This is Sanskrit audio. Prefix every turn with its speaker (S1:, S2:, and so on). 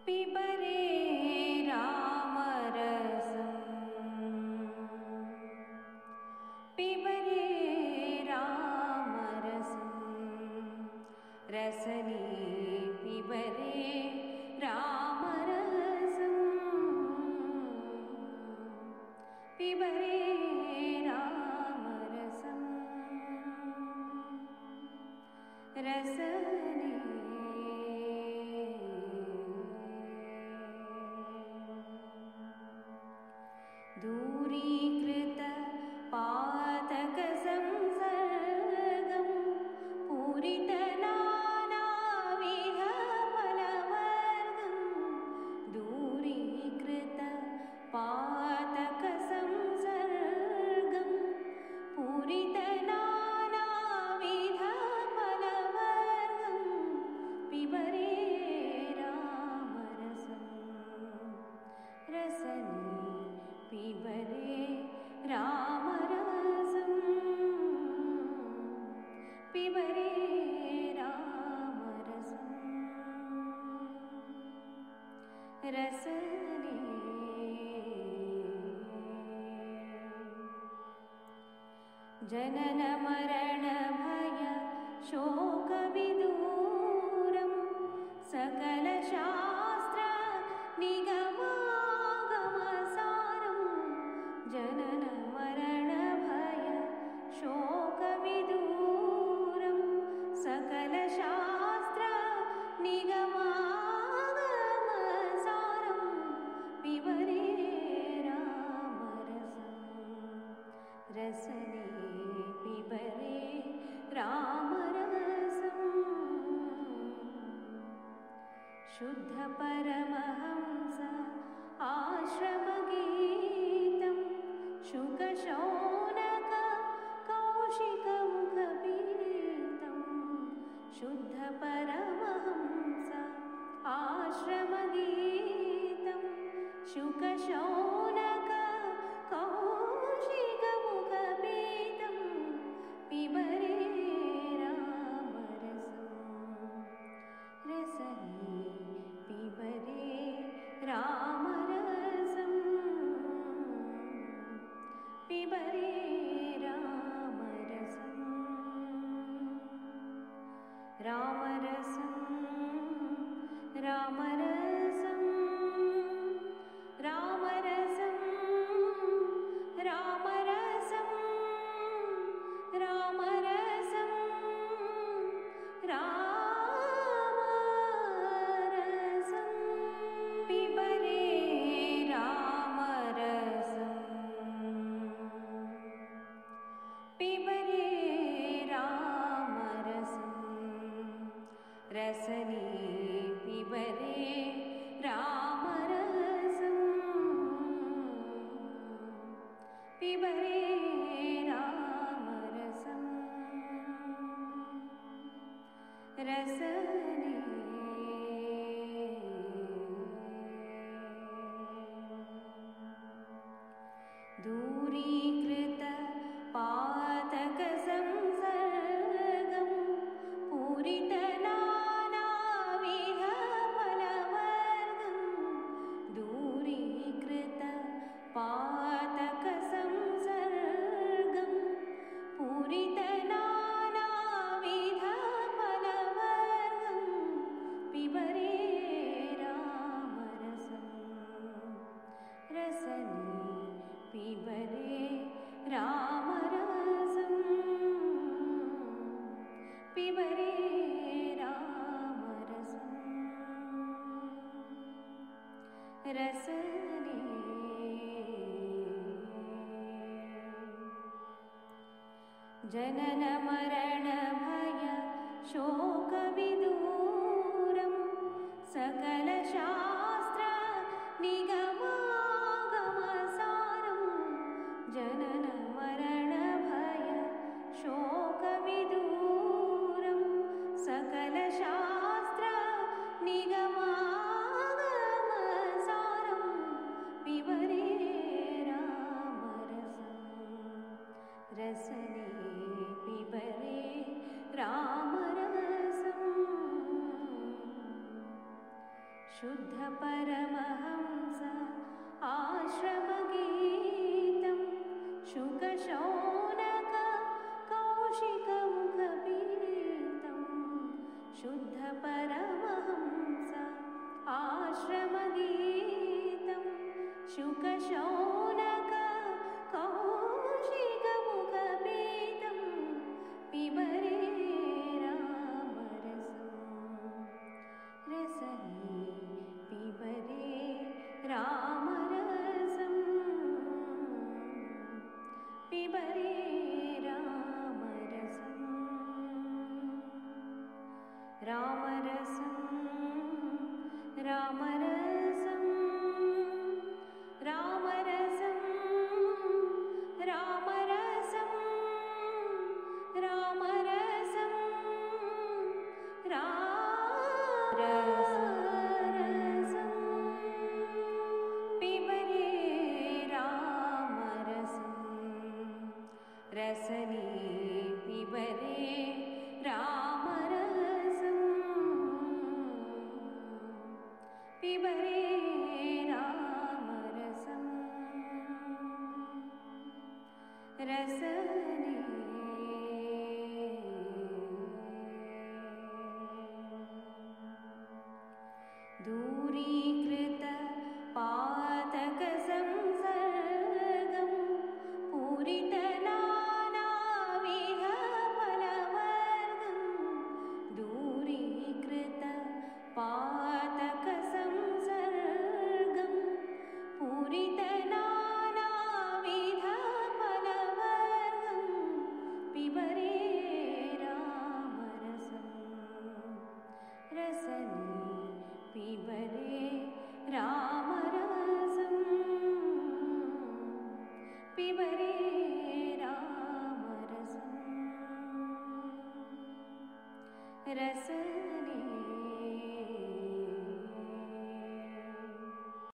S1: पिबरे रामरसं पिबरे रामरसं रसने पिबरे रामरसं पिबरे रामरसं रसने दूरीकृत पातकसंसर्गं पूरितनानाविध फलवर्गं दूरीकृत पातकसंसर्गं पूरितनानाविध फलवर्गं पिबरे रामरसं रसने पिबरे रामरसं पिबरे रामरसं रसने जनन मरण भय शोकविदूरं सकलशास्त्र निगमागमसारं जनन मरण भय शोकविदूरं सकलशास्त्र निगमागमसारं पिबरे रामरसं रसने पिबरे रामरसं शुद्ध परमहंस आश्रमगीतं शुकशौनक कौशिकमुखपीतं शुद्ध परमहंस आश्रमगीतं शुकशौनक कौशिकमुखपीतं पिबरे रामरसं रसने पिबरे रामरसं पिबरे रामरसं रामरसं रामरसं रामरसं रामरसं रामरसं रामरसं पिबरे रामरसं पिबरे रामरसं रसने पिबरे रामरसं पिबरे रामरसं रसने दूरीकृत पातकसंसर्गं पूरितनानाविध फलवर्गं दूरीकृत पातकसंसर्गं पूरितनानाविध फलवर्गं पिबरे रामरसं रसने पिबरे रामरसं पिबरे रामरसं रसने जनन मरण भय शोकविदूरं सकलशास्त्र निगमागमसारं जनन मरण भय शोकविदूरं सकलशास्त्र निगमागमसारं पिबरे रामरसं रसने पिबरे रामरसं शुद्ध परमहंस आश्रमगीतं शुकशौनक कौशिकमुखपीतं शुद्ध परमहंस आश्रमगीतं शुकशौनक कौशिकमुखपीतं पिबरे रसने पिबरे रामरसं पिबरे रामरसं रामरसं रामरसं रामरसं रामरसं रामरसं रामरसं पिबरे रामरसं रसने पिबरे रामरसं पिबरे रामरसं रसने दूरीकृत पातकसंसर्गं पूरितनानाविधफलवर्गं दूरीकृत पातकसंसर्गं पूरितनानाविधफलवर्गं पिबरे रामरसं रसने पिबरे रामरसं पिबरे रामरसं रसने